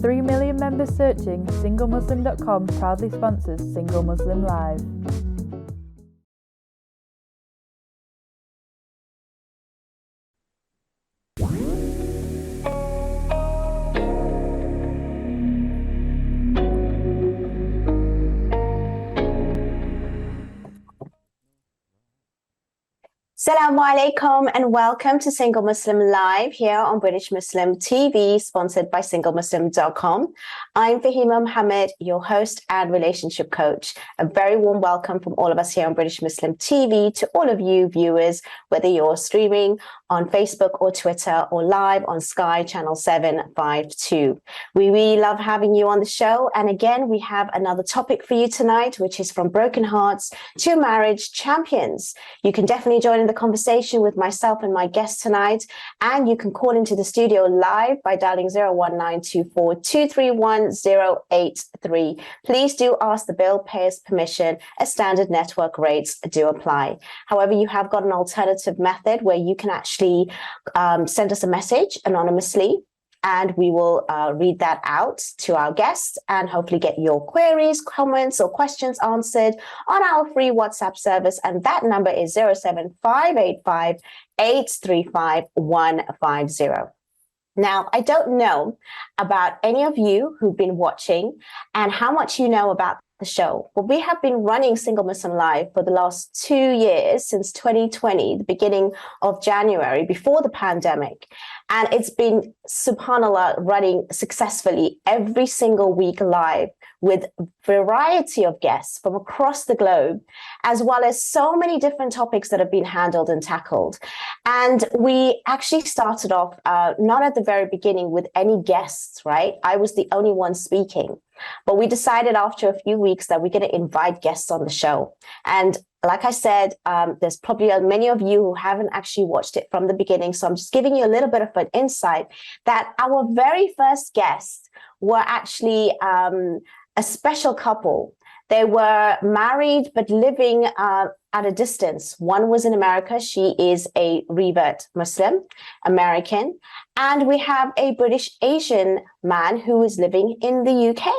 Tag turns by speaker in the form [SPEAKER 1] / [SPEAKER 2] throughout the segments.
[SPEAKER 1] 3 million members searching, SingleMuslim.com proudly sponsors Single Muslim Live.
[SPEAKER 2] Assalamu alaikum and welcome to Single Muslim Live here on British Muslim TV, sponsored by SingleMuslim.com. I'm Fahima Mohammed, your host and relationship coach. A very warm welcome from all of us here on British Muslim TV to all of you viewers, whether you're streaming on Facebook or Twitter or live on Sky Channel 752. We really love having you on the show. And again, we have another topic for you tonight, which is from broken hearts to marriage champions. You can definitely join in the conversation with myself and my guest tonight, and you can call into the studio live by dialing 01924231083. Please do ask the bill payer's permission, as standard network rates do apply. However, you have got an alternative method where you can actually send us a message anonymously, and we will read that out to our guests and hopefully get your queries, comments, or questions answered on our free WhatsApp service. And that number is 07585835150. Now, I don't know about any of you who've been watching and how much you know about the show, but we have been running Single Muslim Live for the last 2 years, since 2020, the beginning of January, before the pandemic. And it's been, subhanAllah, running successfully every single week live with a variety of guests from across the globe, as well as so many different topics that have been handled and tackled. And we actually started off not at the very beginning with any guests, right? I was the only one speaking. But we decided after a few weeks that we're going to invite guests on the show. And like I said, there's probably many of you who haven't actually watched it from the beginning. So I'm just giving you a little bit of an insight that our very first guests were actually a special couple. They were married but living at a distance. One was in America. She is a revert Muslim, American. And we have a British Asian man who is living in the UK.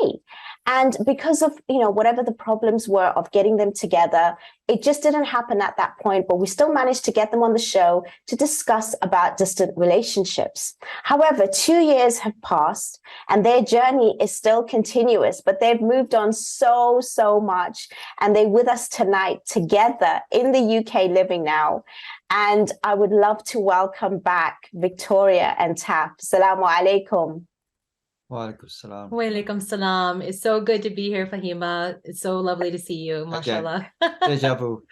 [SPEAKER 2] And because of, whatever the problems were of getting them together, it just didn't happen at that point, but we still managed to get them on the show to discuss about distant relationships. However, 2 years have passed and their journey is still continuous, but they've moved on so much. And they're with us tonight together in the UK, living now. And I would love to welcome back Victoria and Taf. Assalamu alaikum.
[SPEAKER 3] Walaikum salam.
[SPEAKER 4] Walaikum salam. It's so good to be here, Fahima. It's so lovely to see you, mashallah.
[SPEAKER 3] Deja vu.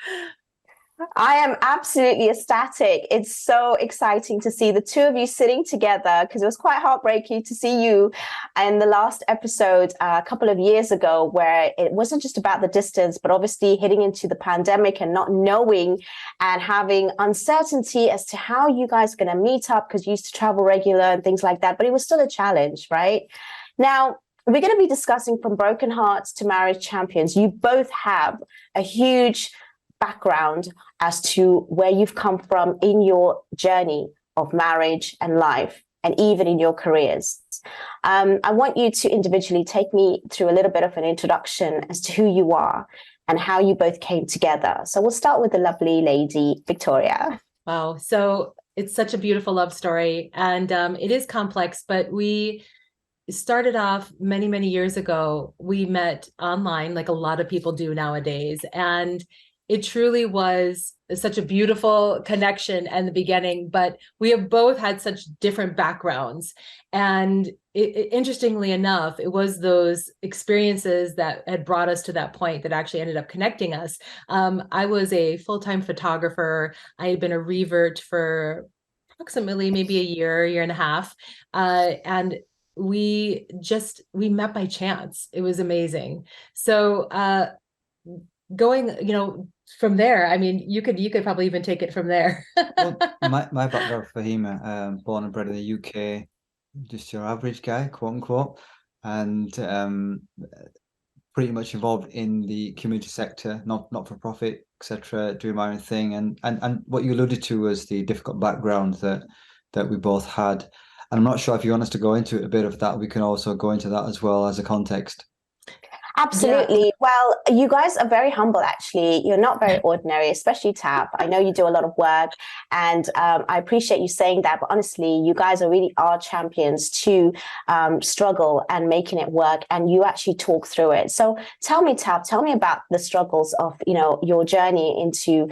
[SPEAKER 2] I am absolutely ecstatic. It's so exciting to see the two of you sitting together, because it was quite heartbreaking to see you in the last episode a couple of years ago, where it wasn't just about the distance, but obviously hitting into the pandemic and not knowing and having uncertainty as to how you guys are going to meet up, because you used to travel regular and things like that. But it was still a challenge, right? Now, we're going to be discussing from broken hearts to marriage champions. You both have a huge background as to where you've come from in your journey of marriage and life, and even in your careers. I want you to individually take me through a little bit of an introduction as to who you are and how you both came together. So we'll start with the lovely lady, Victoria.
[SPEAKER 4] Wow. So it's such a beautiful love story, and it is complex, but we started off many years ago. We met online, like a lot of people do nowadays, and it truly was such a beautiful connection in the beginning, but we have both had such different backgrounds. And interestingly enough, it was those experiences that had brought us to that point that actually ended up connecting us. I was a full-time photographer. I had been a revert for approximately maybe a year and a half. And we met by chance. It was amazing. So going, from there, I mean, you could probably even take it from there.
[SPEAKER 3] Well, my background, Fahima, born and bred in the UK, just your average guy, quote unquote, and pretty much involved in the community sector, not for profit, etc., doing my own thing. And what you alluded to was the difficult background that we both had. And I'm not sure if you want us to go into a bit of that. We can also go into that as well as a context.
[SPEAKER 2] Absolutely.
[SPEAKER 4] Yeah.
[SPEAKER 2] Well, you guys are very humble, actually. You're not very ordinary, especially Tab. I know you do a lot of work, and I appreciate you saying that. But honestly, you guys are champions to struggle and making it work, and you actually talk through it. So tell me, Tab, tell me about the struggles of, your journey into,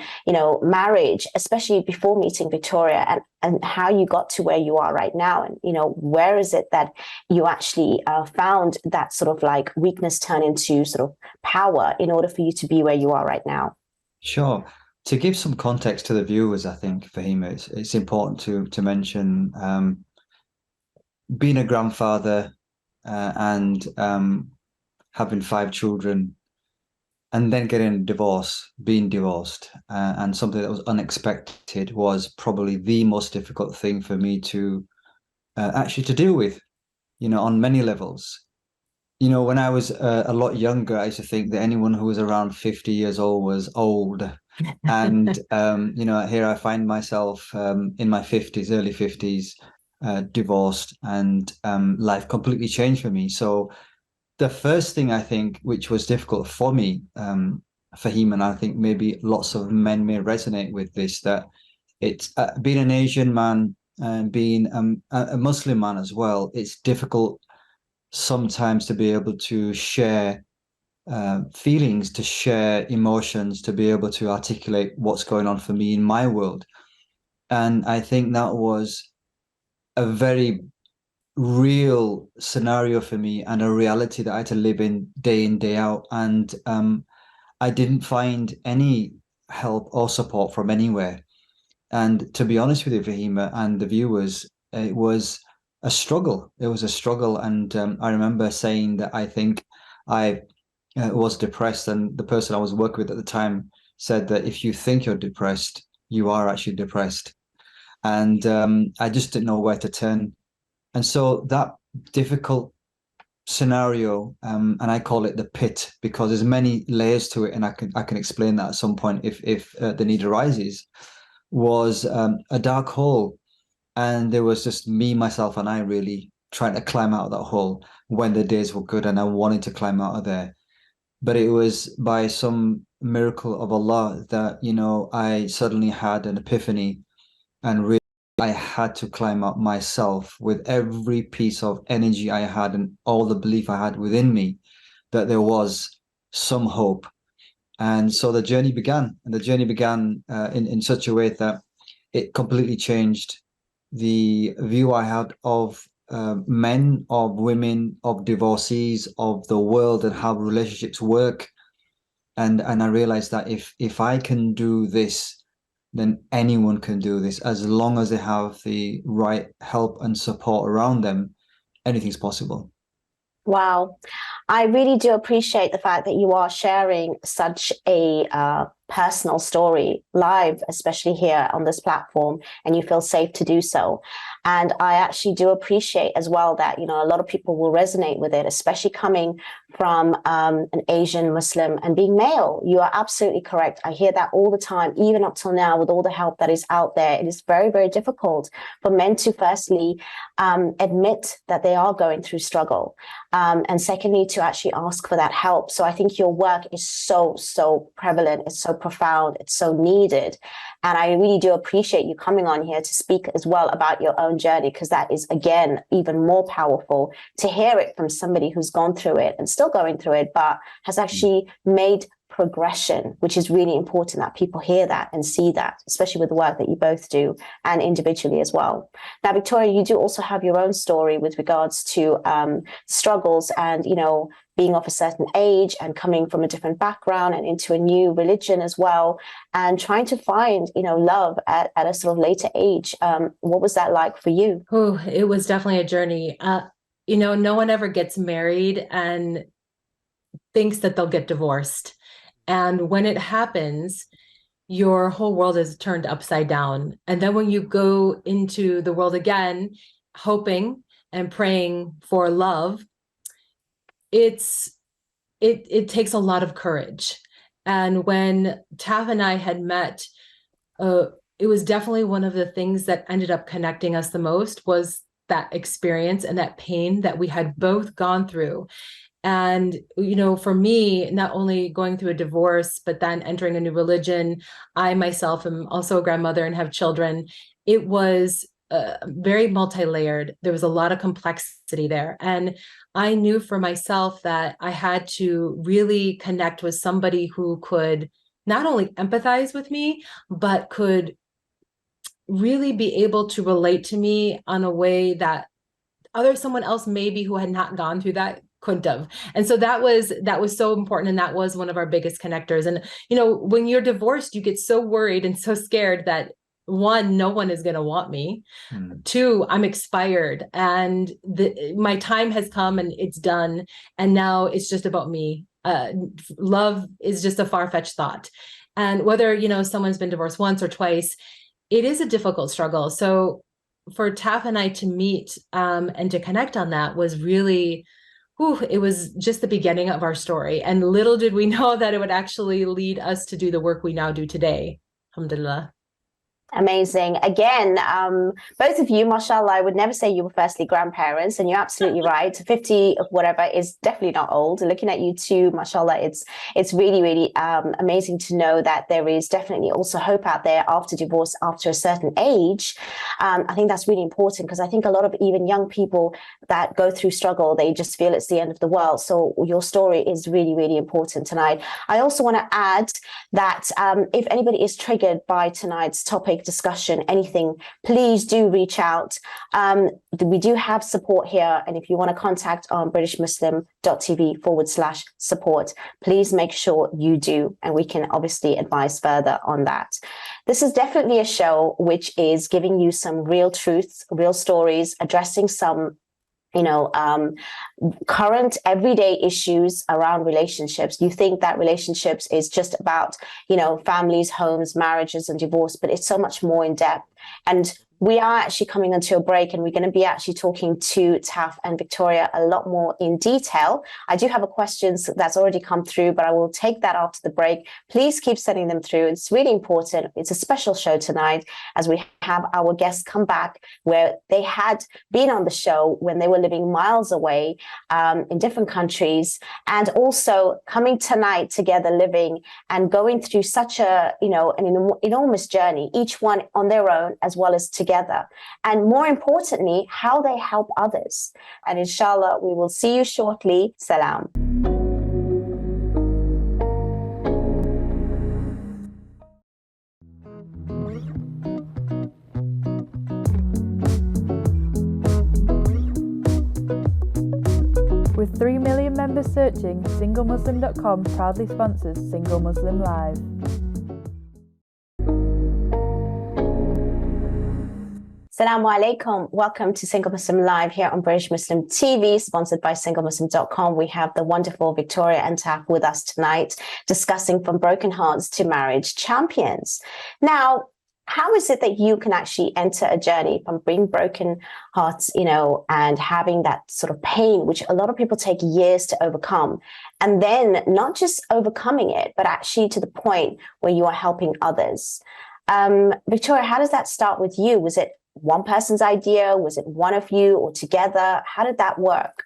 [SPEAKER 2] marriage, especially before meeting Victoria, and how you got to where you are right now. And, where is it that you actually found that sort of like weakness turn into sort of power in order for you to be where you are right now?
[SPEAKER 3] Sure. To give some context to the viewers, I think, Fahima, it's important to mention being a grandfather and having 5 children, and then getting a divorce, being divorced, and something that was unexpected was probably the most difficult thing for me to actually to deal with, on many levels. When I was a lot younger, I used to think that anyone who was around 50 years old was old. And, here I find myself in my 50s, early 50s, divorced, and life completely changed for me. So the first thing I think, which was difficult for me, Fahim, and I think maybe lots of men may resonate with this, that it's being an Asian man and being a Muslim man as well, it's difficult sometimes to be able to share feelings, to share emotions, to be able to articulate what's going on for me in my world. And I think that was a very real scenario for me, and a reality that I had to live in, day out. And I didn't find any help or support from anywhere. And to be honest with you, Fahima, and the viewers, it was a struggle. It was a struggle. And I remember saying that I think I was depressed, and the person I was working with at the time said that if you think you're depressed, you are actually depressed. And I just didn't know where to turn. And so that difficult scenario, and I call it the pit, because there's many layers to it, and I can explain that at some point if the need arises, was a dark hole. And there was just me, myself, and I really trying to climb out of that hole when the days were good, and I wanted to climb out of there. But it was by some miracle of Allah that, I suddenly had an epiphany, and really I had to climb up myself with every piece of energy I had and all the belief I had within me that there was some hope. And so the journey began, and the journey began in such a way that it completely changed the view I had of men, of women, of divorcees, of the world, and how relationships work. And I realized that if I can do this, then anyone can do this, as long as they have the right help and support around them. Anything's possible.
[SPEAKER 2] Wow. I really do appreciate the fact that you are sharing such a personal story live, especially here on this platform, and you feel safe to do so. And I actually do appreciate as well that, a lot of people will resonate with it, especially coming from an Asian Muslim and being male. You are absolutely correct. I hear that all the time, even up till now, with all the help that is out there. It is very, very difficult for men to firstly admit that they are going through struggle. And secondly, to actually ask for that help. So I think your work is so, so prevalent. It's so profound. It's so needed. And I really do appreciate you coming on here to speak as well about your own journey, because that is, again, even more powerful to hear it from somebody who's gone through it and still going through it, but has actually made progression, which is really important that people hear that and see that, especially with the work that you both do and individually as well. Now, Victoria, you do also have your own story with regards to struggles and, being of a certain age and coming from a different background and into a new religion as well, and trying to find, love at a sort of later age. What was that like for you?
[SPEAKER 4] Oh, it was definitely a journey. No one ever gets married and thinks that they'll get divorced. And when it happens, your whole world is turned upside down. And then when you go into the world again, hoping and praying for love, it takes a lot of courage. And when Tav and I had met, it was definitely one of the things that ended up connecting us the most was that experience and that pain that we had both gone through. And, you know, for me, not only going through a divorce, but then entering a new religion, I myself am also a grandmother and have children. It was very multi-layered. There was a lot of complexity there. And I knew for myself that I had to really connect with somebody who could not only empathize with me, but could really be able to relate to me on a way that someone else maybe who had not gone through that couldn't have. And so that was so important. And that was one of our biggest connectors. And, you know, when you're divorced, you get so worried and so scared that, one, no one is going to want me. Two, I'm expired and my time has come and it's done. And now it's just about me. Love is just a far-fetched thought. And whether, you know, someone's been divorced once or twice, it is a difficult struggle. So for Taf and I to meet and to connect on that was really, it was just the beginning of our story. And little did we know that it would actually lead us to do the work we now do today. Alhamdulillah.
[SPEAKER 2] Amazing. Again, both of you, mashallah, I would never say you were firstly grandparents, and you're absolutely right. 50 of whatever is definitely not old. Looking at you too, mashallah, it's really, really amazing to know that there is definitely also hope out there after divorce, after a certain age. I think that's really important, because I think a lot of even young people that go through struggle, they just feel it's the end of the world. So your story is really, really important tonight. I also want to add that if anybody is triggered by tonight's topic, discussion, anything, please do reach out. We do have support here, and if you want to contact on BritishMuslim.tv/support, please make sure you do, and we can obviously advise further on that. This is definitely a show which is giving you some real truths, real stories, addressing some current everyday issues around relationships. You think that relationships is just about, families, homes, marriages, and divorce, but it's so much more in depth. And we are actually coming into a break, and we're going to be actually talking to Taf and Victoria a lot more in detail. I do have a questions that's already come through, but I will take that after the break. Please keep sending them through. It's really important. It's a special show tonight, as we have our guests come back where they had been on the show when they were living miles away in different countries, and also coming tonight together, living and going through such an enormous journey, each one on their own as well as together. And more importantly, how they help others. And inshallah, we will see you shortly. Salam.
[SPEAKER 1] With 3 million members searching, SingleMuslim.com proudly sponsors Single Muslim Live.
[SPEAKER 2] Assalamu alaikum. Welcome to Single Muslim Live here on British Muslim TV, sponsored by SingleMuslim.com. We have the wonderful Victoria and Taf with us tonight, discussing from broken hearts to marriage champions. Now, how is it that you can actually enter a journey from being broken hearts, and having that sort of pain, which a lot of people take years to overcome, and then not just overcoming it, but actually to the point where you are helping others? Victoria, how does that start with you? Was it one person's idea? Was it one of you or together? How did that work?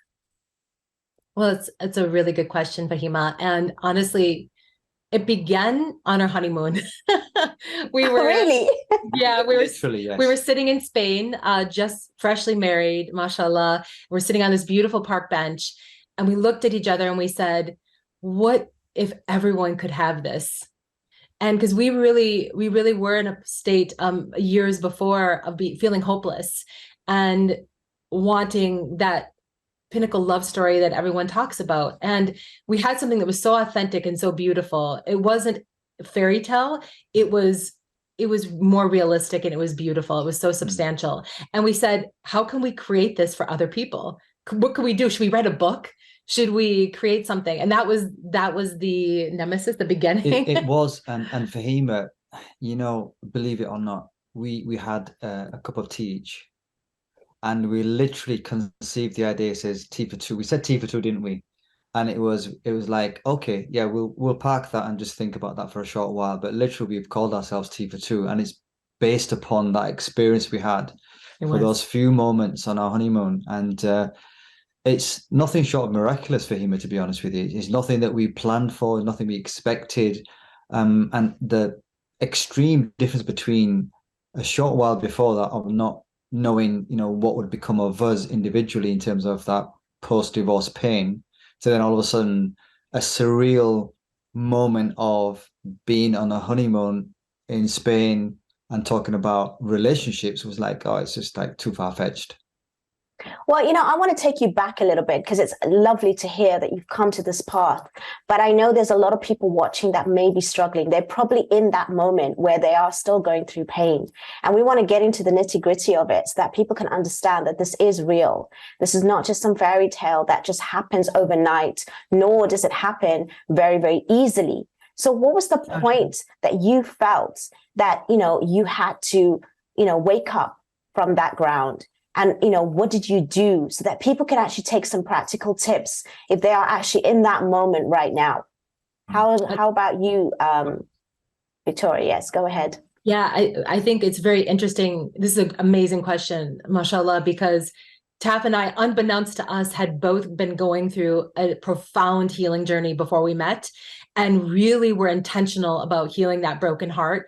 [SPEAKER 4] Well, it's a really good question, Fahima. And honestly, it began on our honeymoon. We were
[SPEAKER 2] really,
[SPEAKER 4] yeah, we were
[SPEAKER 3] literally, yes.
[SPEAKER 4] We were sitting in Spain, just freshly married, mashallah. We're sitting on this beautiful park bench, and we looked at each other and we said, "What if everyone could have this?" And because we really were in a state years before of feeling hopeless and wanting that pinnacle love story that everyone talks about. And we had something that was so authentic and so beautiful. It wasn't a fairy tale. It was more realistic, and it was beautiful. It was so substantial. And we said, how can we create this for other people? What can we do? Should we write a book? Should we create something? And that was the nemesis, the beginning.
[SPEAKER 3] It was, and Fahima, believe it or not, we had a cup of tea each, and we literally conceived the idea. It says tea for two. We said tea for two, didn't we? And it was like, okay, yeah, we'll park that and just think about that for a short while. But literally, we've called ourselves tea for two, and it's based upon that experience we had for those few moments on our honeymoon. And it's nothing short of miraculous for Hema, to be honest with you. It's nothing that we planned for, nothing we expected. And the extreme difference between a short while before that of not knowing, what would become of us individually in terms of that post-divorce pain, to then all of a sudden a surreal moment of being on a honeymoon in Spain and talking about relationships was like, oh, it's just like too far-fetched.
[SPEAKER 2] Well, I want to take you back a little bit because it's lovely to hear that you've come to this path. But I know there's a lot of people watching that may be struggling. They're probably in that moment where they are still going through pain. And we want to get into the nitty-gritty of it so that people can understand that this is real. This is not just some fairy tale that just happens overnight, nor does it happen very, very easily. So what was the point that you felt that, you had to, wake up from that ground? And, what did you do so that people can actually take some practical tips if they are actually in that moment right now? How about you, Victoria? Yes, go ahead.
[SPEAKER 4] Yeah, I think it's very interesting. This is an amazing question, mashallah, because Taf and I, unbeknownst to us, had both been going through a profound healing journey before we met, and really were intentional about healing that broken heart.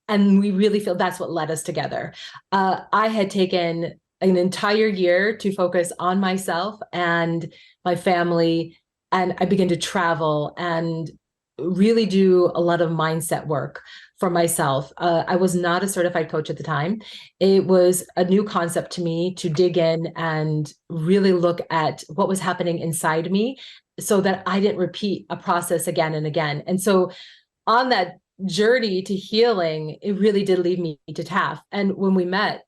[SPEAKER 4] And we really feel that's what led us together. I had taken an entire year to focus on myself and my family, and I began to travel and really do a lot of mindset work for myself. I was not a certified coach at the time. It was a new concept to me to dig in and really look at what was happening inside me so that I didn't repeat a process again and again. And so on that journey to healing, it really did lead me to Taf. And when we met,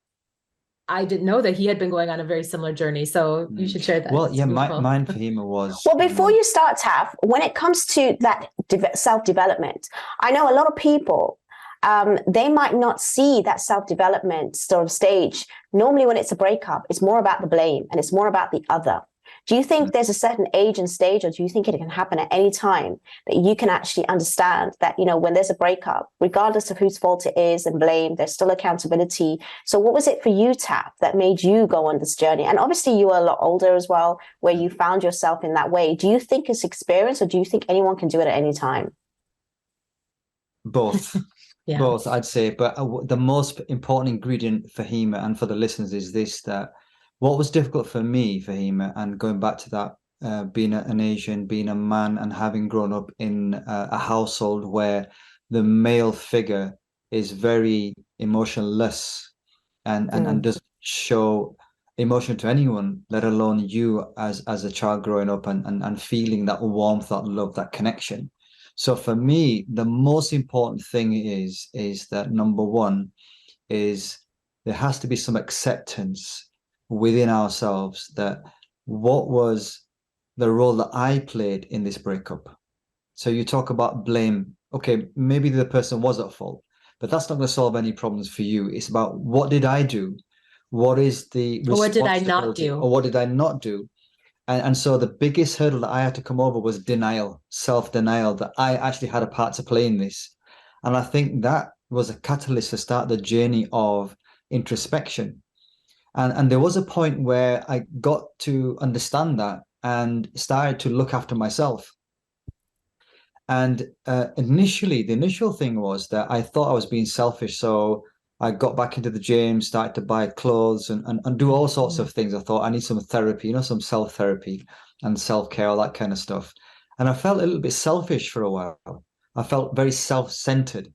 [SPEAKER 4] I didn't know that he had been going on a very similar journey. So you should share that.
[SPEAKER 3] Well, yeah, mine for him was...
[SPEAKER 2] Well, before you start, Taf, when it comes to that self-development, I know a lot of people, they might not see that self-development sort of stage. Normally when it's a breakup, it's more about the blame and it's more about the other. Do you think there's a certain age and stage, or do you think it can happen at any time that you can actually understand that, when there's a breakup, regardless of whose fault it is and blame, there's still accountability? So what was it for you, Taf, that made you go on this journey? And obviously you were a lot older as well, where you found yourself in that way. Do you think it's experience, or do you think anyone can do it at any time?
[SPEAKER 3] Both. Yeah. Both, I'd say. But the most important ingredient for Hema and for the listeners is this, that what was difficult for me, Fahima, and going back to that, being an Asian, being a man, and having grown up in a household where the male figure is very emotionless and doesn't show emotion to anyone, let alone you as a child growing up and feeling that warmth, that love, that connection. So for me, the most important thing is that number one is there has to be some acceptance within ourselves that what was the role that I played in this breakup. So you talk about blame. Okay, maybe the person was at fault, but that's not going to solve any problems for you. It's about what did I do? What is the
[SPEAKER 4] what did I not do?
[SPEAKER 3] Or what did I not do? And so the biggest hurdle that I had to come over was denial, self-denial, that I actually had a part to play in this. And I think that was a catalyst to start the journey of introspection. And there was a point where I got to understand that and started to look after myself. And initially, the initial thing was that I thought I was being selfish. So I got back into the gym, started to buy clothes and do all sorts of things. I thought I need some therapy, some self-therapy and self-care, all that kind of stuff. And I felt a little bit selfish for a while. I felt very self-centered.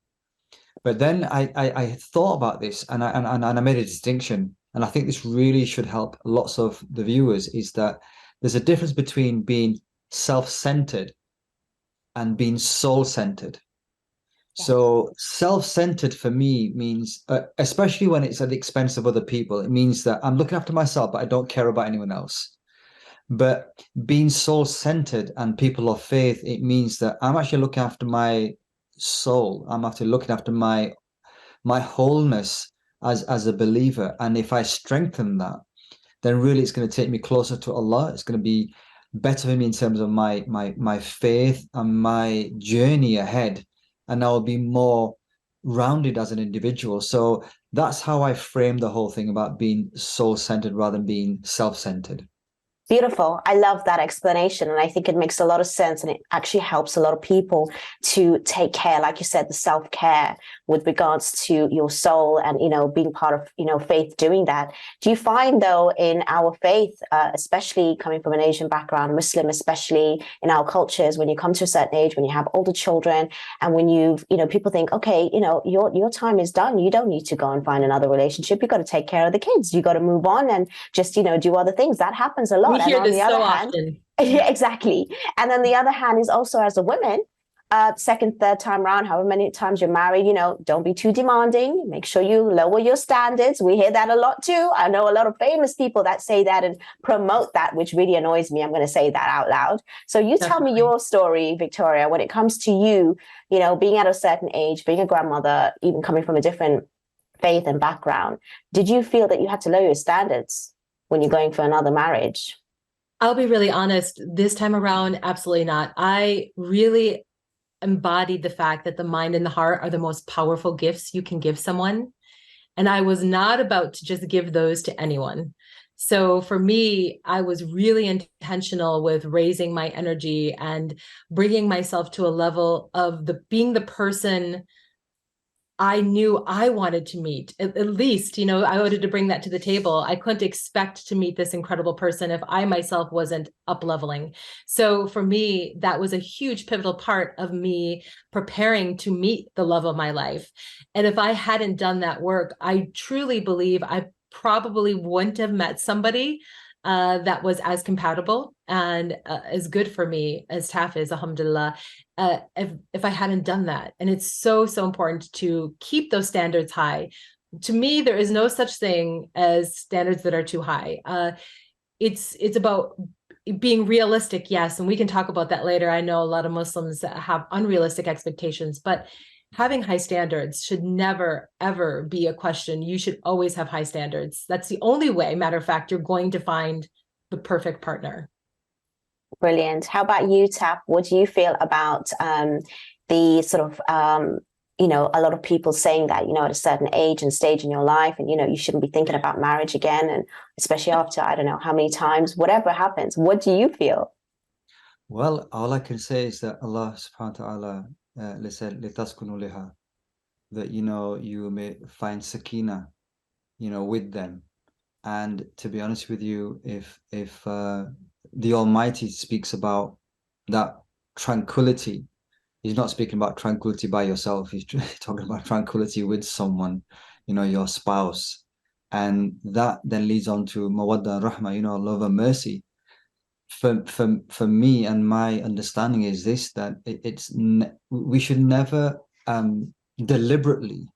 [SPEAKER 3] But then I thought about this and I made a distinction. And I think this really should help lots of the viewers, is that there's a difference between being self-centered and being soul-centered. Yeah. So self-centered for me means, especially when it's at the expense of other people, it means that I'm looking after myself, but I don't care about anyone else. But being soul-centered and people of faith, it means that I'm actually looking after my soul. I'm actually looking after my wholeness as a believer. And if I strengthen that, then really it's going to take me closer to Allah. It's going to be better for me in terms of my faith and my journey ahead. And I'll be more rounded as an individual. So that's how I frame the whole thing about being soul-centered rather than being self-centered.
[SPEAKER 2] Beautiful. I love that explanation. And I think it makes a lot of sense. And it actually helps a lot of people to take care, like you said, the self-care with regards to your soul and, being part of, faith doing that. Do you find, though, in our faith, especially coming from an Asian background, Muslim, especially in our cultures, when you come to a certain age, when you have older children, and when people think, okay, your time is done. You don't need to go and find another relationship. You got to take care of the kids. You got to move on and just, do other things. That happens a lot.
[SPEAKER 4] We hear
[SPEAKER 2] and on
[SPEAKER 4] this
[SPEAKER 2] the other
[SPEAKER 4] so
[SPEAKER 2] hand,
[SPEAKER 4] often.
[SPEAKER 2] yeah, exactly. And then the other hand is also as a woman, second, third time around, however many times you're married, don't be too demanding. Make sure you lower your standards. We hear that a lot too. I know a lot of famous people that say that and promote that, which really annoys me. I'm going to say that out loud. So you tell me your story, Victoria, when it comes to you, being at a certain age, being a grandmother, even coming from a different faith and background. Did you feel that you had to lower your standards when you're going for another marriage?
[SPEAKER 4] I'll be really honest, this time around, absolutely not. I really embodied the fact that the mind and the heart are the most powerful gifts you can give someone. And I was not about to just give those to anyone. So for me, I was really intentional with raising my energy and bringing myself to a level of being the person I knew I wanted to meet. At least, I wanted to bring that to the table. I couldn't expect to meet this incredible person if I myself wasn't up leveling. So for me, that was a huge pivotal part of me preparing to meet the love of my life. And if I hadn't done that work, I truly believe I probably wouldn't have met somebody that was as compatible and as good for me as Taf is, alhamdulillah, if I hadn't done that. And it's so, so important to keep those standards high. To me, there is no such thing as standards that are too high. It's about being realistic, yes, and we can talk about that later. I know a lot of Muslims have unrealistic expectations, but having high standards should never, ever be a question. You should always have high standards. That's the only way, matter of fact, you're going to find the perfect partner.
[SPEAKER 2] Brilliant. How about you, Tap? What do you feel about the sort of, a lot of people saying that, at a certain age and stage in your life, and, you shouldn't be thinking about marriage again, and especially after, I don't know how many times, whatever happens. What do you feel?
[SPEAKER 3] Well, all I can say is that Allah subhanahu wa ta'ala said, لِتَسْكُنُوا لِهَا, that, you may find sakina, with them. And to be honest with you, if the Almighty speaks about that tranquility, He's not speaking about tranquility by yourself. He's talking about tranquility with someone, your spouse. And that then leads on to mawadda and rahma, love and mercy. For me and my understanding is this, that we should never deliberately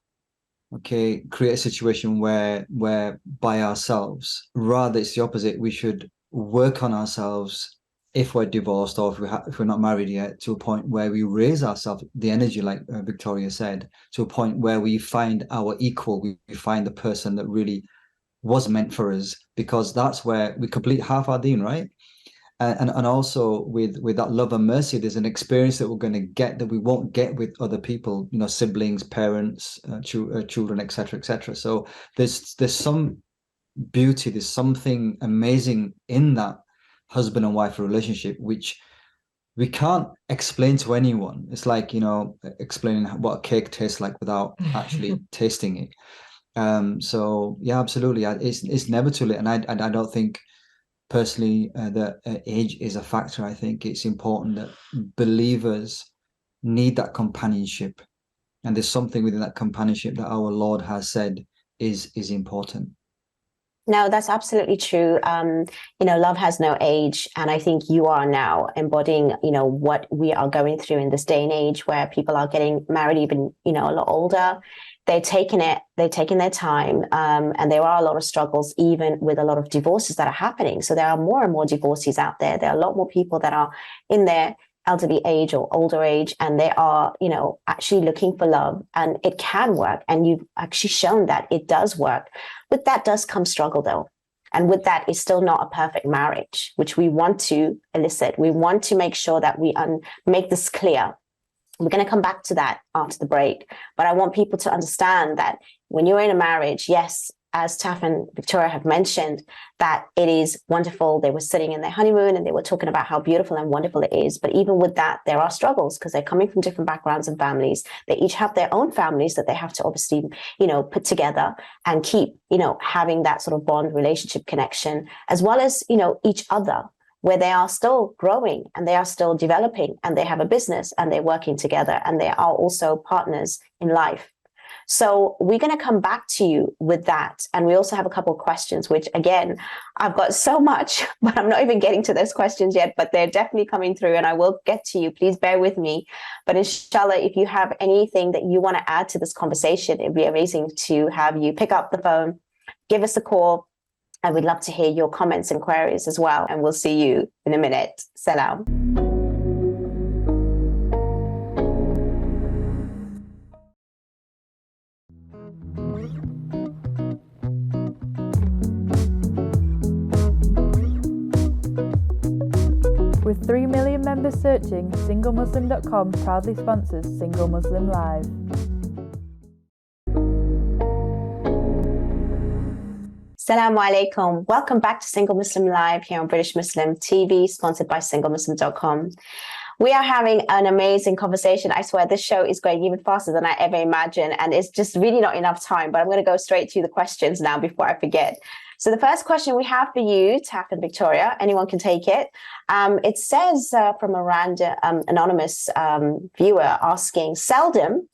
[SPEAKER 3] create a situation where by ourselves. Rather, it's the opposite. We should work on ourselves if we're divorced or if we're not married yet, to a point where we raise ourselves, the energy, like Victoria said, to a point where we find our equal, we find the person that really was meant for us, because that's where we complete half our deen, right? And also with that love and mercy, there's an experience that we're going to get that we won't get with other people, siblings, parents, children, etc., etc. So there's some beauty, there's something amazing in that husband and wife relationship, which we can't explain to anyone. It's like, explaining what a cake tastes like without actually tasting it. So yeah, absolutely, it's never too late. And I don't think personally that age is a factor. I think it's important that believers need that companionship, and there's something within that companionship that our Lord has said is important.
[SPEAKER 2] No, that's absolutely true. Love has no age. And I think you are now embodying, what we are going through in this day and age, where people are getting married even, a lot older. They're taking their time. And there are a lot of struggles, even with a lot of divorces that are happening. So there are more and more divorcees out there. There are a lot more people that are in their elderly age or older age, and they are, actually looking for love, and it can work. And you've actually shown that it does work. With that does come struggle, though. And with that is still not a perfect marriage, which we want to elicit. We want to make sure that we make this clear. We're going to come back to that after the break. But I want people to understand that when you're in a marriage, yes, as Taff and Victoria have mentioned, that it is wonderful. They were sitting in their honeymoon and they were talking about how beautiful and wonderful it is. But even with that, there are struggles because they're coming from different backgrounds and families. They each have their own families that they have to obviously, put together and keep, having that sort of bond, relationship, connection, as well as, each other, where they are still growing and they are still developing and they have a business and they're working together and they are also partners in life. So we're going to come back to you with that. And we also have a couple of questions, which again, I've got so much, but I'm not even getting to those questions yet, but they're definitely coming through and I will get to you. Please bear with me. But inshallah, if you have anything that you want to add to this conversation, it'd be amazing to have you pick up the phone, give us a call. And we'd love to hear your comments and queries as well. And we'll see you in a minute. Salam.
[SPEAKER 1] With 3 million members searching, SingleMuslim.com proudly sponsors Single Muslim Live.
[SPEAKER 2] Assalamu alaikum. Welcome back to Single Muslim Live here on British Muslim TV, sponsored by SingleMuslim.com. We are having an amazing conversation. I swear this show is going even faster than I ever imagined, and it's just really not enough time, but I'm going to go straight to the questions now before I forget. So the first question we have for you, Taff and Victoria, anyone can take it. It says from a random anonymous viewer asking, seldom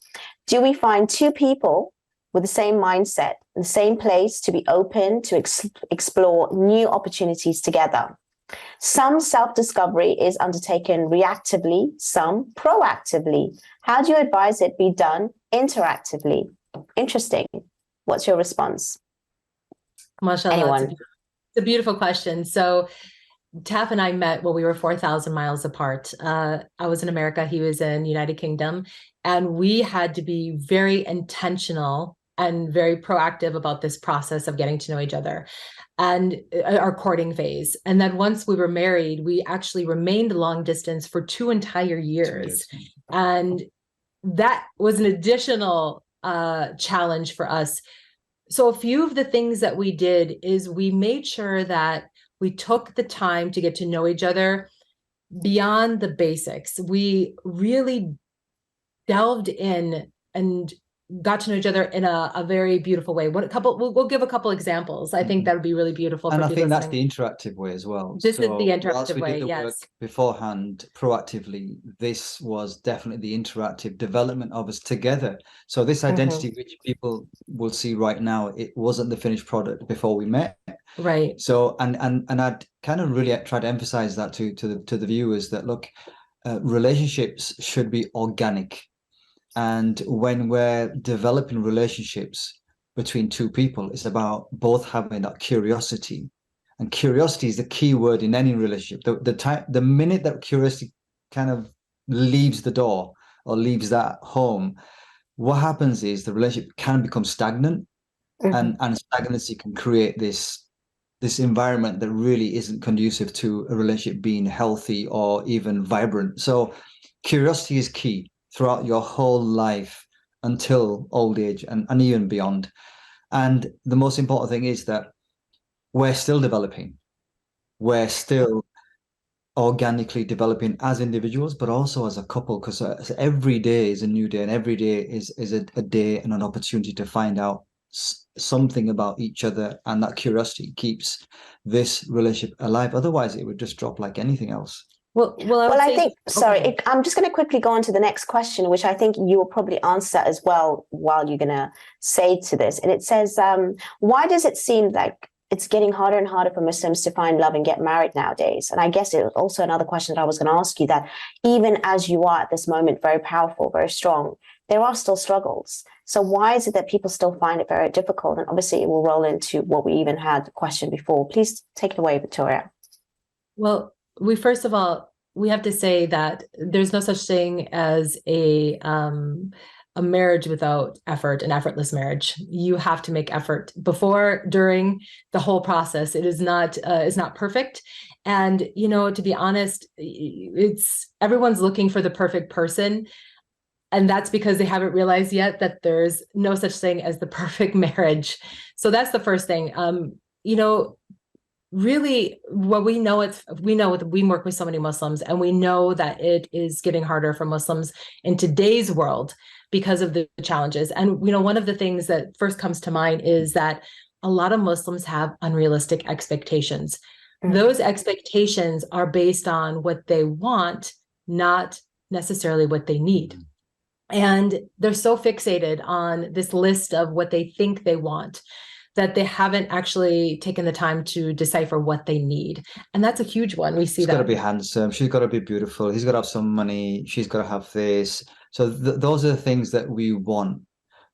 [SPEAKER 2] do we find two people with the same mindset, the same place to be open to explore new opportunities together. Some self-discovery is undertaken reactively, some proactively. How do you advise it be done interactively? Interesting. What's your response?
[SPEAKER 4] MashaAllah,
[SPEAKER 2] Anyone?
[SPEAKER 4] it's a beautiful question. So Taff and I met when we were 4,000 miles apart. I was in America, he was in United Kingdom, and we had to be very intentional and very proactive about this process of getting to know each other and our courting phase. And then once we were married, we actually remained long distance for 2 entire years. And that was an additional challenge for us. So a few of the things that we did is we made sure that we took the time to get to know each other beyond the basics. We really delved in and got to know each other in a very beautiful way. We'll give a couple examples. I think that would be really beautiful.
[SPEAKER 3] And
[SPEAKER 4] for
[SPEAKER 3] I think that's
[SPEAKER 4] listening.
[SPEAKER 3] the interactive way as well.
[SPEAKER 4] This is the interactive
[SPEAKER 3] whilst we
[SPEAKER 4] way,
[SPEAKER 3] did the
[SPEAKER 4] yes.
[SPEAKER 3] work beforehand proactively, this was definitely the interactive development of us together. So this identity, which people will see right now, it wasn't the finished product before we met.
[SPEAKER 4] Right.
[SPEAKER 3] So and I'd kind of really try to emphasize that to the viewers that look, relationships should be organic. And when we're developing relationships between two people, it's about both having that curiosity. And curiosity is the key word in any relationship. The minute that curiosity kind of leaves the door or leaves that home, what happens is the relationship can become stagnant, and stagnancy can create this environment that really isn't conducive to a relationship being healthy or even vibrant. So curiosity is key throughout your whole life until old age and even beyond. And the most important thing is that we're still developing. We're still organically developing as individuals, but also as a couple, because every day is a new day, and every day is a day and an opportunity to find out something about each other. And that curiosity keeps this relationship alive. Otherwise, it would just drop like anything else.
[SPEAKER 2] Well, I think, sorry, I'm just going to quickly go on to the next question, which I think you will probably answer as well while you're going to say to this. And it says, why does it seem like it's getting harder and harder for Muslims to find love and get married nowadays? And I guess it was also another question that I was going to ask you, that even as you are at this moment, very powerful, very strong, there are still struggles. So why is it that people still find it very difficult? And obviously it will roll into what we even had the question before. Please take it away, Victoria.
[SPEAKER 4] Well, first of all, we have to say that there's no such thing as a marriage without effort, an effortless marriage. You have to make effort before, during, the whole process. It is not perfect. And, to be honest, everyone's looking for the perfect person. And that's because they haven't realized yet that there's no such thing as the perfect marriage. So that's the first thing. Really, what we know, we work with so many Muslims, and we know that it is getting harder for Muslims in today's world because of the challenges. And one of the things that first comes to mind is that a lot of Muslims have unrealistic expectations. Those expectations are based on what they want, not necessarily what they need. And they're so fixated on this list of what they think they want that they haven't actually taken the time to decipher what they need. And that's a huge one. We see
[SPEAKER 3] She's
[SPEAKER 4] that.
[SPEAKER 3] got to be handsome. She's got to be beautiful. He's got to have some money. She's got to have this. So those are the things that we want.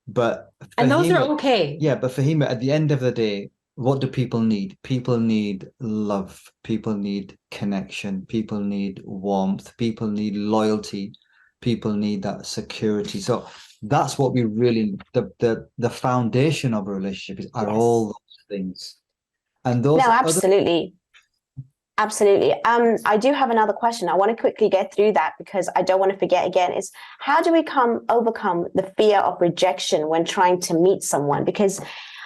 [SPEAKER 3] But
[SPEAKER 4] and those
[SPEAKER 3] Fahima,
[SPEAKER 4] are okay.
[SPEAKER 3] Yeah, but Fahima, at the end of the day, what do people need? People need love. People need connection. People need warmth. People need loyalty. People need that security. So that's what we really, the foundation of a relationship are all those things. And those
[SPEAKER 2] No, absolutely. Absolutely. I do have another question. I want to quickly get through that because I don't want to forget again, is how do we overcome the fear of rejection when trying to meet someone? Because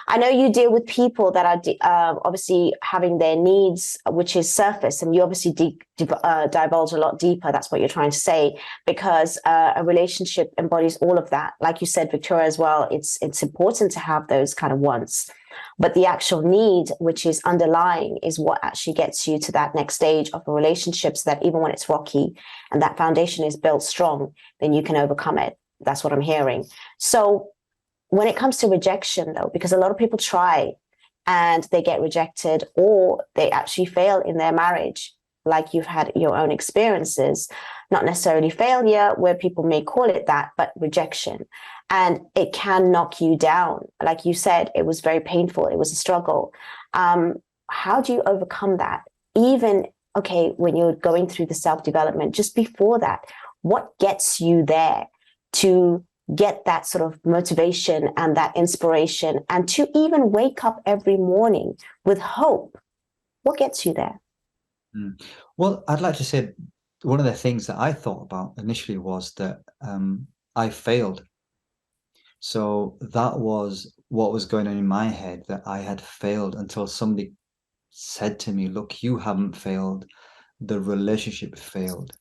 [SPEAKER 2] I know you deal with people that are obviously having their needs, which is surface, and you obviously divulge a lot deeper. That's what you're trying to say, because a relationship embodies all of that. Like you said, Victoria, as well, it's important to have those kind of wants. But the actual need, which is underlying, is what actually gets you to that next stage of a relationship, so that even when it's rocky and that foundation is built strong, then you can overcome it. That's what I'm hearing. So when it comes to rejection, though, because a lot of people try and they get rejected, or they actually fail in their marriage, like you've had your own experiences, not necessarily failure, where people may call it that, but rejection. And it can knock you down. Like you said, it was very painful. It was a struggle. How do you overcome that? Even, okay, when you're going through the self-development, just before that, what gets you there to get that sort of motivation and that inspiration, and to even wake up every morning with hope? What gets you there?
[SPEAKER 3] Well, I'd like to say one of the things that I thought about initially was that I failed. So that was what was going on in my head, that I had failed, until somebody said to me, look, you haven't failed. The relationship failed.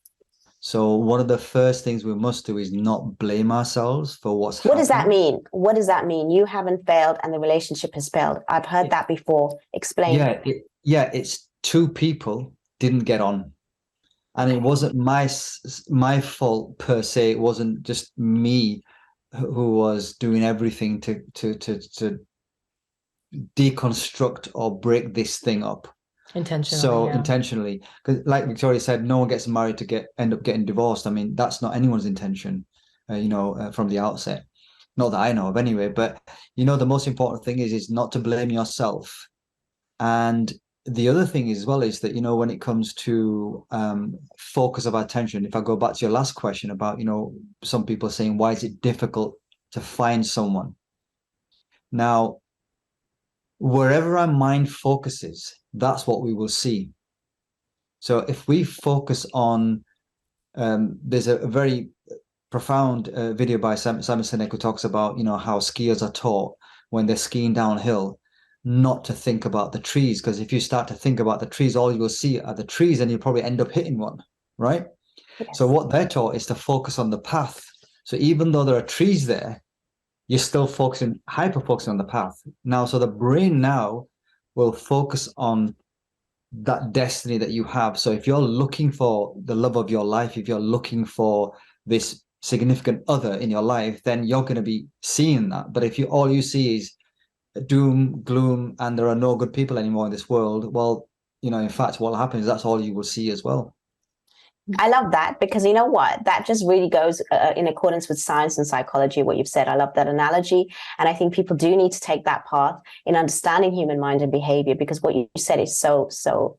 [SPEAKER 3] So one of the first things we must do is not blame ourselves for what's happening.
[SPEAKER 2] What does that mean? What does that mean? You haven't failed and the relationship has failed. I've heard that before. Explain.
[SPEAKER 3] It's two people didn't get on. And it wasn't my fault per se. It wasn't just me who was doing everything to deconstruct or break this thing up. Intentionally, because like Victoria said, no one gets married to end up getting divorced. I mean, that's not anyone's intention, from the outset. Not that I know of anyway. But the most important thing is not to blame yourself. And the other thing as well is that when it comes to focus of attention, if I go back to your last question about some people saying, why is it difficult to find someone? Now, wherever our mind focuses, that's what we will see. So if we focus on, there's a very profound video by Simon Sinek who talks about, how skiers are taught when they're skiing downhill not to think about the trees, because if you start to think about the trees, all you will see are the trees, and you'll probably end up hitting one, right? Yes. So what they're taught is to focus on the path. So even though there are trees there, you're still hyper-focusing on the path. Now, so the brain now will focus on that destiny that you have. So if you're looking for the love of your life, if you're looking for this significant other in your life, then you're going to be seeing that. But if all you see is doom, gloom, and there are no good people anymore in this world, well, in fact, what happens, that's all you will see as well.
[SPEAKER 2] I love that, because you know what? That just really goes in accordance with science and psychology, what you've said. I love that analogy. And I think people do need to take that path in understanding human mind and behavior, because what you said is so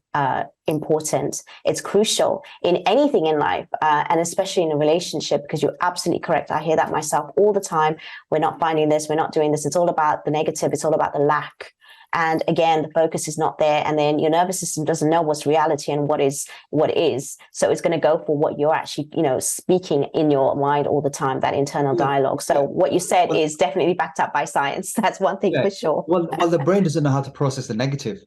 [SPEAKER 2] important. It's crucial in anything in life, and especially in a relationship, because you're absolutely correct. I hear that myself all the time. We're not finding this. We're not doing this. It's all about the negative. It's all about the lack. And again, the focus is not there. And then your nervous system doesn't know what's reality and what is. So it's going to go for what you're actually, speaking in your mind all the time, that internal dialogue. So what you said is definitely backed up by science. That's one thing for sure.
[SPEAKER 3] Well, the brain doesn't know how to process the negative.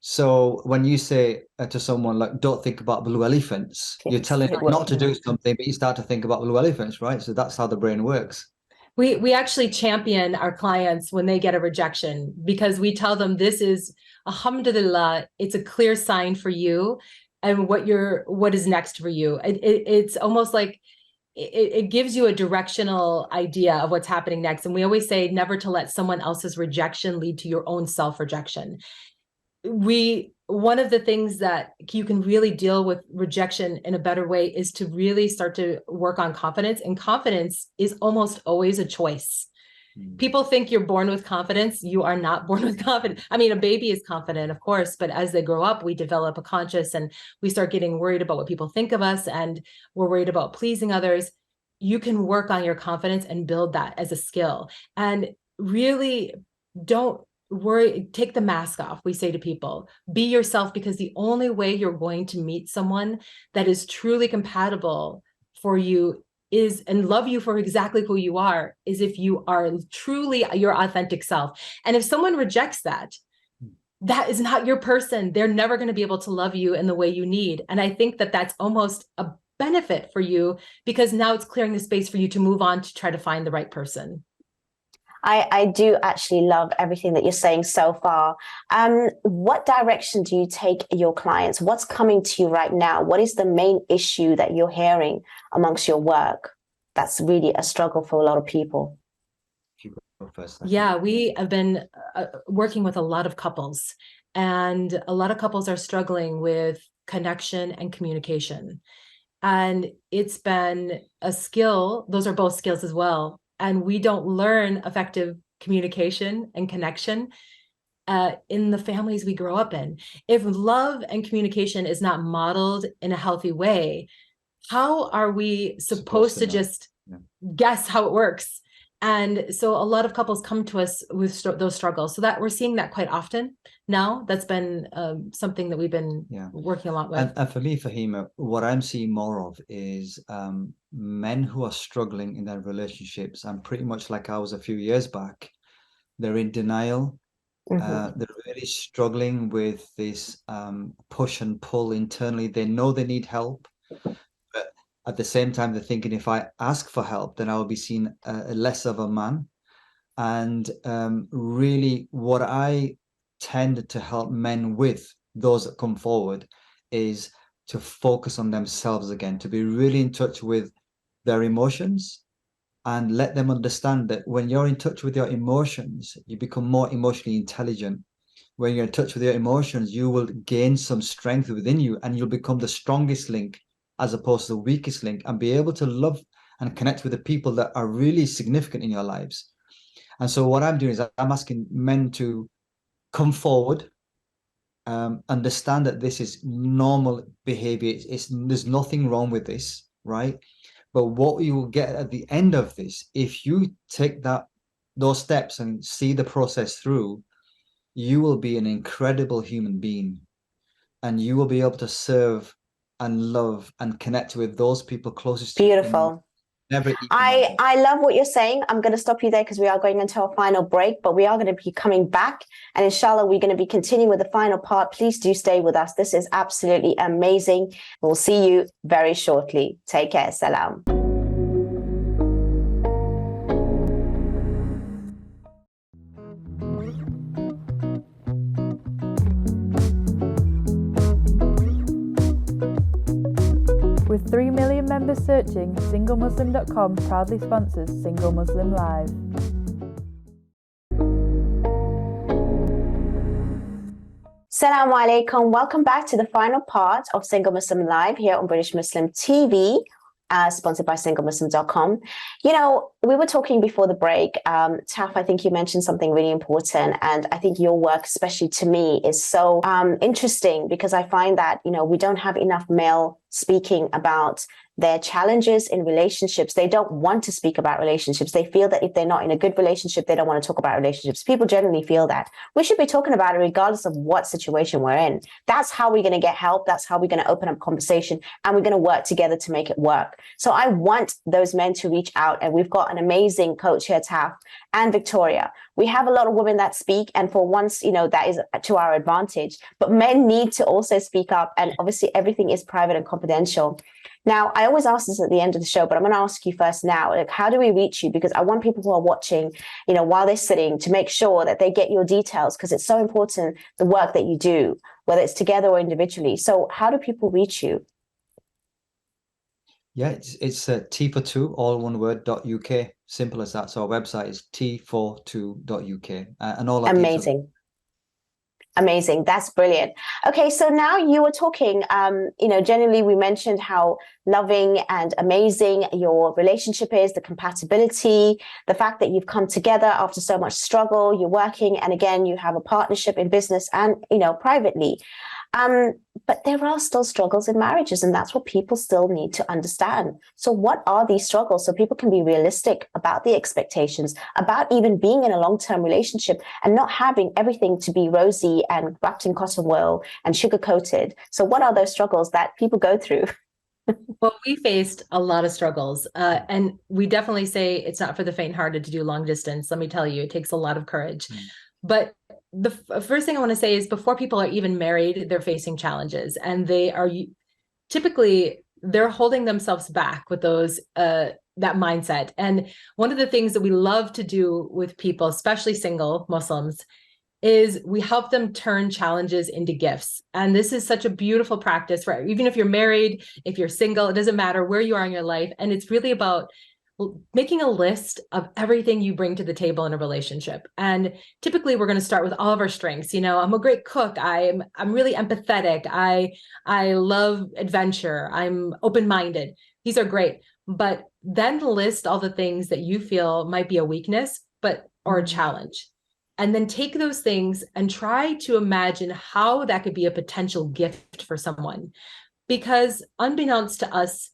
[SPEAKER 3] So when you say to someone, like, don't think about blue elephants, you're telling them not to do something, but you start to think about blue elephants, right? So that's how the brain works.
[SPEAKER 4] We actually champion our clients when they get a rejection, because we tell them this is, alhamdulillah, it's a clear sign for you and what is next for you. It's almost like it gives you a directional idea of what's happening next. And we always say never to let someone else's rejection lead to your own self-rejection. One of the things that you can really deal with rejection in a better way is to really start to work on confidence. And confidence is almost always a choice. People think you're born with confidence. You are not born with confidence. I mean, a baby is confident, of course, but as they grow up, we develop a conscious and we start getting worried about what people think of us, and we're worried about pleasing others. You can work on your confidence and build that as a skill. And really don't worry, take the mask off. We say to people, be yourself, because the only way you're going to meet someone that is truly compatible for you and love you for exactly who you are is if you are truly your authentic self. And if someone rejects that, that is not your person. They're never going to be able to love you in the way you need. And I think that that's almost a benefit for you, because now it's clearing the space for you to move on to try to find the right person.
[SPEAKER 2] I do actually love everything that you're saying so far. What direction do you take your clients? What's coming to you right now? What is the main issue that you're hearing amongst your work that's really a struggle for a lot of people?
[SPEAKER 4] Yeah, we have been working with a lot of couples, and a lot of couples are struggling with connection and communication. And it's been a skill. Those are both skills as well. And we don't learn effective communication and connection in the families we grow up in. If love and communication is not modeled in a healthy way, how are we supposed to just guess how it works? And so a lot of couples come to us with those struggles. So that we're seeing that quite often now. That's been something that we've been working a lot with.
[SPEAKER 3] And for me, Fahima, what I'm seeing more of is men who are struggling in their relationships, and pretty much like I was a few years back, they're in denial. They're really struggling with this push and pull internally. They know they need help, but at the same time, they're thinking, if I ask for help, then I will be seen less of a man. And really, what I tend to help men with, those that come forward, is to focus on themselves again, to be really in touch with their emotions, and let them understand that when you're in touch with your emotions, you become more emotionally intelligent. When you're in touch with your emotions, you will gain some strength within you, and you'll become the strongest link as opposed to the weakest link, and be able to love and connect with the people that are really significant in your lives. And so what I'm doing is I'm asking men to come forward, understand that this is normal behavior. There's nothing wrong with this, right? But what you will get at the end of this, if you take those steps and see the process through, you will be an incredible human being, and you will be able to serve and love and connect with those people closest to you.
[SPEAKER 2] Beautiful. I love what you're saying. I'm going to stop you there because we are going into our final break, but we are going to be coming back, and inshallah, we're going to be continuing with the final part. Please do stay with us. This is absolutely amazing. We'll see you very shortly. Take care. Salam.
[SPEAKER 1] With 3 million members searching, SingleMuslim.com proudly sponsors Single Muslim Live.
[SPEAKER 2] Assalamu alaikum. Welcome back to the final part of Single Muslim Live here on British Muslim TV, sponsored by SingleMuslim.com. You know, we were talking before the break. Taf, I think you mentioned something really important. And I think your work, especially to me, is so interesting, because I find that, you know, we don't have enough male speaking about their challenges in relationships. They don't want to speak about relationships. They feel that if they're not in a good relationship, they don't want to talk about relationships. People generally feel that. We should be talking about it regardless of what situation we're in. That's how we're going to get help. That's how we're going to open up conversation, and we're going to work together to make it work. So I want those men to reach out, and we've got an amazing coach here, Taf and Victoria. We have a lot of women that speak, and for once, that is to our advantage. But men need to also speak up, and obviously everything is private and confidential. Now, I always ask this at the end of the show, but I'm going to ask you first now, like, how do we reach you? Because I want people who are watching, while they're sitting, to make sure that they get your details, because it's so important, the work that you do, whether it's together or individually. So how do people reach you?
[SPEAKER 3] Yeah, it's T for two, all one word, .uk. Simple as that. So our website is t42.uk, and all our details.
[SPEAKER 2] Amazing. That's brilliant. Okay, so now you were talking, generally we mentioned how loving and amazing your relationship is, the compatibility, the fact that you've come together after so much struggle, you're working, and again, you have a partnership in business and, privately. But there are still struggles in marriages, and that's what people still need to understand. So what are these struggles, so people can be realistic about the expectations, about even being in a long-term relationship and not having everything to be rosy and wrapped in cotton wool and sugar-coated? So what are those struggles that people go through?
[SPEAKER 4] Well, we faced a lot of struggles, and we definitely say it's not for the faint-hearted to do long distance. Let me tell you, it takes a lot of courage. But the first thing I want to say is, before people are even married, they're facing challenges, and they're holding themselves back with those that mindset. And one of the things that we love to do with people, especially single Muslims, is we help them turn challenges into gifts. And this is such a beautiful practice, right? Even if you're married, if you're single, it doesn't matter where you are in your life. And it's really about making a list of everything you bring to the table in a relationship. And typically we're going to start with all of our strengths. I'm a great cook. I'm really empathetic. I love adventure. I'm open-minded. These are great. But then list all the things that you feel might be a weakness, or a challenge. And then take those things and try to imagine how that could be a potential gift for someone. Because unbeknownst to us,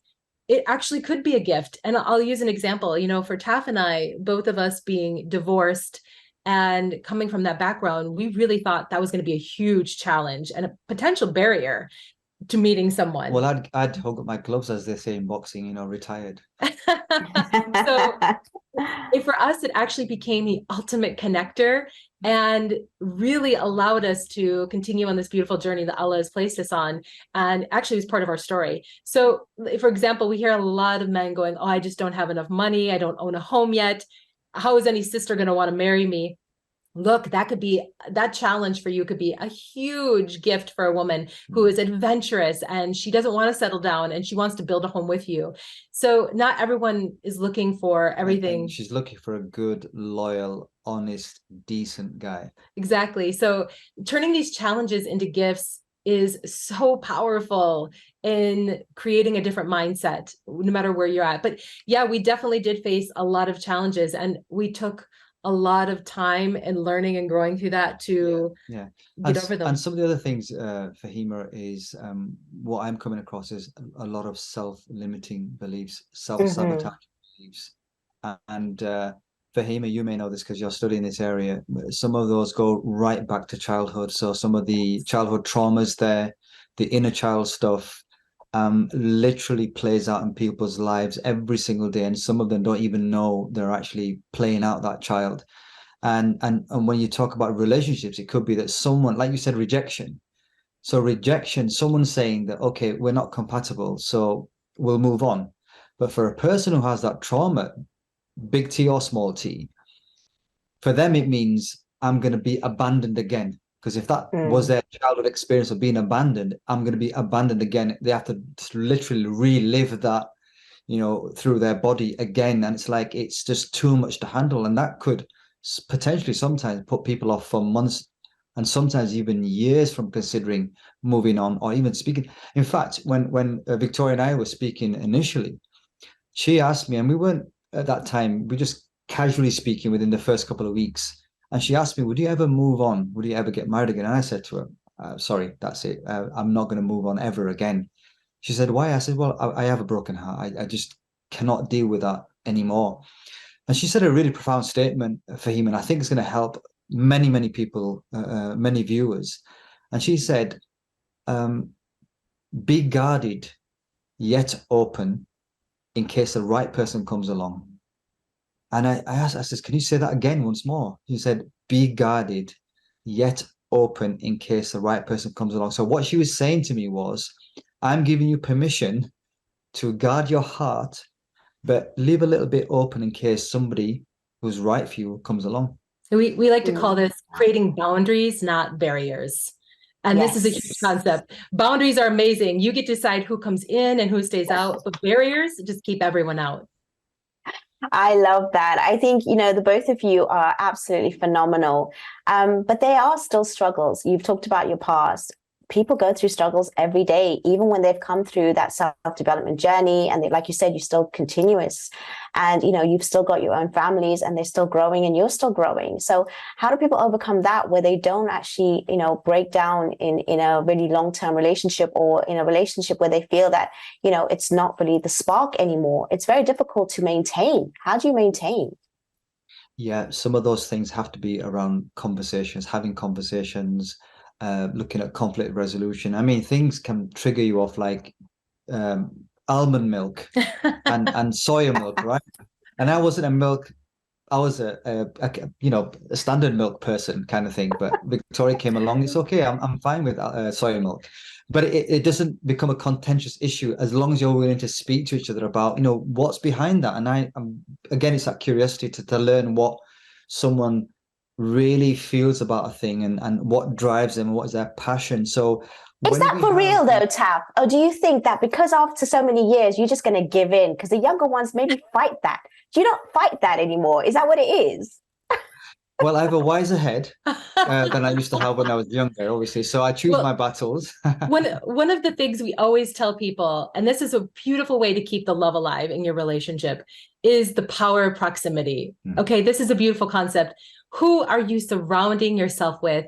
[SPEAKER 4] it actually could be a gift. And I'll use an example, for Taf and I, both of us being divorced and coming from that background, we really thought that was going to be a huge challenge and a potential barrier to meeting someone.
[SPEAKER 3] Well, I'd hug up my gloves, as they say in boxing, retired.
[SPEAKER 4] So for us, it actually became the ultimate connector and really allowed us to continue on this beautiful journey that Allah has placed us on, and actually was part of our story. So, for example, we hear a lot of men going, "Oh, I just don't have enough money. I don't own a home yet. How is any sister going to want to marry me?" Look, that challenge for you could be a huge gift for a woman who is adventurous and she doesn't want to settle down and she wants to build a home with you. So not everyone is looking for everything.
[SPEAKER 3] And she's looking for a good, loyal, honest, decent guy.
[SPEAKER 4] Exactly. So turning these challenges into gifts is so powerful in creating a different mindset, no matter where you're at. But yeah, we definitely did face a lot of challenges, and we took a lot of time and learning and growing through that to get over them.
[SPEAKER 3] And some of the other things, Fahima, is what I'm coming across is a lot of self-limiting beliefs, self-sabotage beliefs. And Fahima, you may know this because you're studying this area. Some of those go right back to childhood. So some of the childhood traumas there, the inner child stuff, literally plays out in people's lives every single day, and some of them don't even know they're actually playing out that child. And when you talk about relationships, it could be that someone, like you said, rejection. So rejection, someone saying that, okay, we're not compatible, so we'll move on. But for a person who has that trauma, big T or small t, for them it means I'm going to be abandoned again. Because if that was their childhood experience of being abandoned, I'm going to be abandoned again. They have to literally relive that, through their body again. And it's like, it's just too much to handle. And that could potentially sometimes put people off for months and sometimes even years from considering moving on or even speaking. In fact, when Victoria and I were speaking initially, she asked me, and we weren't at that time, we just casually speaking within the first couple of weeks. And she asked me, would you ever move on? Would you ever get married again? And I said to her, sorry, that's it. I'm not going to move on ever again. She said, why? I said, well, I have a broken heart. I just cannot deal with that anymore. And she said a really profound statement, Fahim, and I think it's going to help many, many people, many viewers. And she said, be guarded, yet open in case the right person comes along. And I asked, I said, can you say that again once more? She said, be guarded, yet open in case the right person comes along. So what she was saying to me was, I'm giving you permission to guard your heart, but leave a little bit open in case somebody who's right for you comes along.
[SPEAKER 4] We like to call this creating boundaries, not barriers. And this is a huge concept. Boundaries are amazing. You get to decide who comes in and who stays out, but barriers just keep everyone out.
[SPEAKER 2] I love that. I think, the both of you are absolutely phenomenal. But they are still struggles. You've talked about your past. People go through struggles every day, even when they've come through that self-development journey. And like you said, you're still continuous, and, you've still got your own families, and they're still growing and you're still growing. So how do people overcome that where they don't actually, break down in a really long-term relationship, or in a relationship where they feel that, it's not really the spark anymore? It's very difficult to maintain. How do you maintain?
[SPEAKER 3] Yeah, some of those things have to be around conversations, having conversations, looking at conflict resolution. I mean, things can trigger you off like almond milk and soya milk, right? And I wasn't a milk, I was a standard milk person kind of thing. But Victoria came along. It's okay. I'm fine with soya milk, but it doesn't become a contentious issue as long as you're willing to speak to each other about what's behind that. And again, it's that curiosity to learn what someone really feels about a thing, and what drives them, and what is their passion. So
[SPEAKER 2] is that for real though, Taf? Or do you think that because after so many years you're just going to give in? Because the younger ones maybe fight that. Do you not fight that anymore? Is that what it is?
[SPEAKER 3] Well, I have a wiser head than I used to have when I was younger, obviously. So I choose my battles.
[SPEAKER 4] One of the things we always tell people, and this is a beautiful way to keep the love alive in your relationship, is the power of proximity. Okay, this is a beautiful concept. Who are you surrounding yourself with?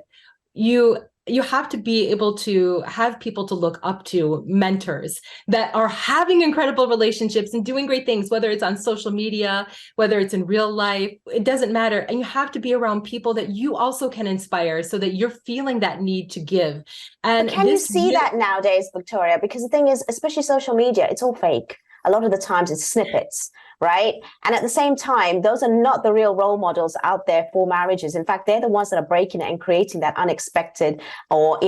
[SPEAKER 4] You have to be able to have people to look up to, mentors that are having incredible relationships and doing great things, whether it's on social media, whether it's in real life, it doesn't matter. And you have to be around people that you also can inspire, so that you're feeling that need to give. And
[SPEAKER 2] can you see that nowadays, Victoria? Because the thing is, especially social media, it's all fake. A lot of the times it's snippets, right? And at the same time, those are not the real role models out there for marriages. In fact, they're the ones that are breaking it and creating that unexpected or,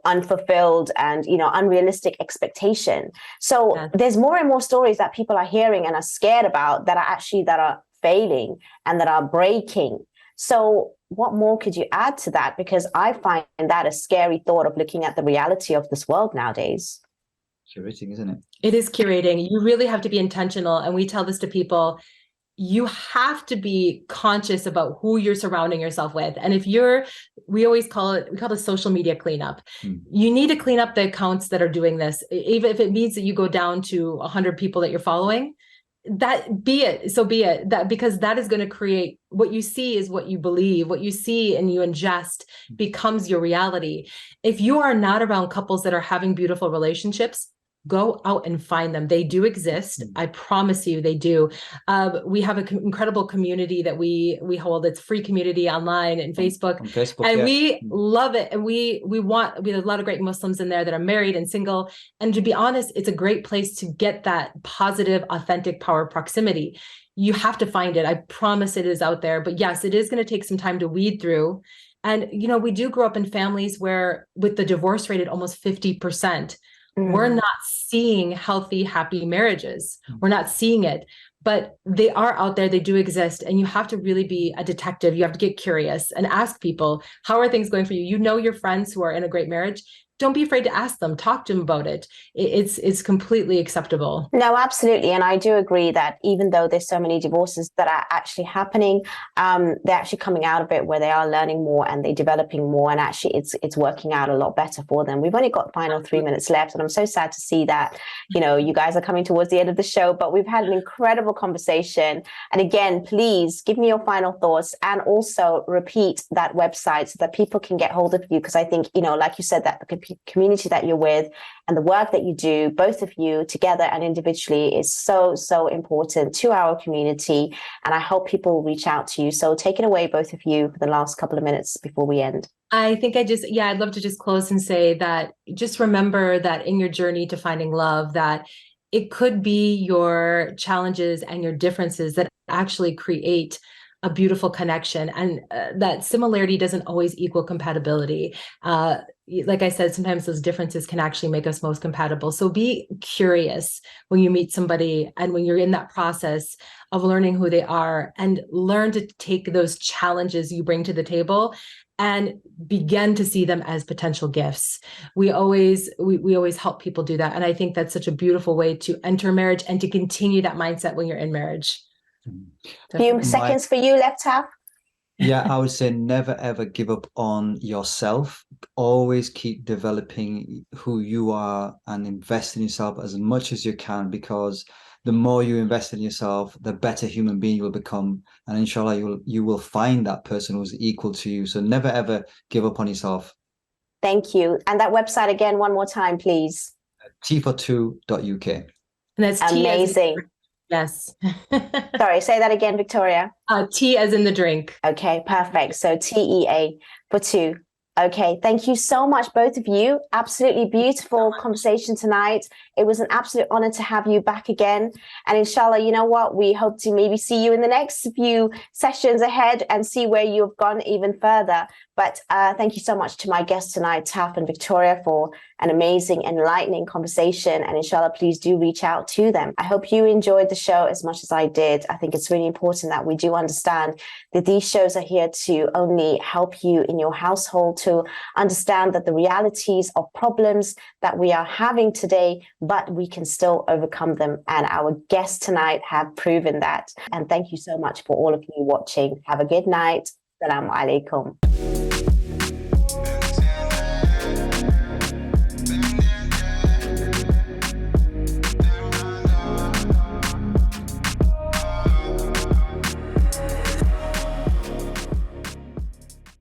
[SPEAKER 2] unfulfilled and, unrealistic expectation. So there's more and more stories that people are hearing and are scared about that are failing and that are breaking. So what more could you add to that? Because I find that a scary thought of looking at the reality of this world nowadays.
[SPEAKER 3] Curating, isn't it? It
[SPEAKER 4] is curating. You really have to be intentional. And we tell this to people, you have to be conscious about who you're surrounding yourself with. And we call it social media cleanup. You need to clean up the accounts that are doing this. Even if it means that you go down to 100 people that you're following, so be it. That, because that is going to create what you see is what you believe, what you see and you ingest becomes your reality. If you are not around couples that are having beautiful relationships, go out and find them. They do exist. I promise you they do. We have an incredible community that we hold. It's free community online and Facebook. And we love it. And we have a lot of great Muslims in there that are married and single. And to be honest, it's a great place to get that positive, authentic power of proximity. You have to find it. I promise it is out there. But yes, it is going to take some time to weed through. And, we do grow up in families where with the divorce rate at almost 50%, we're not seeing healthy, happy marriages. We're not seeing it, but they are out there. They do exist. And you have to really be a detective. You have to get curious and ask people, how are things going for you? Your friends who are in a great marriage. Don't be afraid to ask them, talk to them about it. It's completely acceptable.
[SPEAKER 2] No, absolutely. And I do agree that even though there's so many divorces that are actually happening, they're actually coming out of it where they are learning more and they're developing more. And actually it's working out a lot better for them. We've only got final 3 minutes left. And I'm so sad to see that, you guys are coming towards the end of the show, but we've had an incredible conversation. And again, please give me your final thoughts and also repeat that website so that people can get hold of you. Because I think, like you said, that community that you're with and the work that you do, both of you together and individually, is so, so important to our community. And I hope people will reach out to you. So take it away, both of you, for the last couple of minutes before we end.
[SPEAKER 4] I think I'd love to just close and say that just remember that in your journey to finding love, that it could be your challenges and your differences that actually create a beautiful connection, and that similarity doesn't always equal compatibility. Like I said, sometimes those differences can actually make us most compatible. So be curious when you meet somebody and when you're in that process of learning who they are, and learn to take those challenges you bring to the table and begin to see them as potential gifts. We always help people do that. And I think that's such a beautiful way to enter marriage and to continue that mindset when you're in marriage.
[SPEAKER 2] Few seconds for you left, Taff.
[SPEAKER 3] Yeah, I would say never ever give up on yourself. Always keep developing who you are and invest in yourself as much as you can, because the more you invest in yourself, the better human being you will become. And inshallah, you will find that person who's equal to you. So never ever give up on yourself.
[SPEAKER 2] Thank you. And that website again, one more time, please.
[SPEAKER 3] T42.uk.
[SPEAKER 4] And that's
[SPEAKER 2] amazing.
[SPEAKER 4] Yes.
[SPEAKER 2] Sorry, say that again, Victoria.
[SPEAKER 4] Tea as in the drink.
[SPEAKER 2] Okay, perfect. So TEA for 2. Okay, thank you so much, both of you. Absolutely beautiful conversation tonight. It was an absolute honor to have you back again. And inshallah, you know what? We hope to maybe see you in the next few sessions ahead and see where you've gone even further. But thank you so much to my guests tonight, Taff and Victoria, for an amazing, enlightening conversation. And inshallah, please do reach out to them. I hope you enjoyed the show as much as I did. I think it's really important that we do understand that these shows are here to only help you in your household, to understand that the realities of problems that we are having today, but we can still overcome them. And our guests tonight have proven that. And thank you so much for all of you watching. Have a good night. Assalamu alaikum.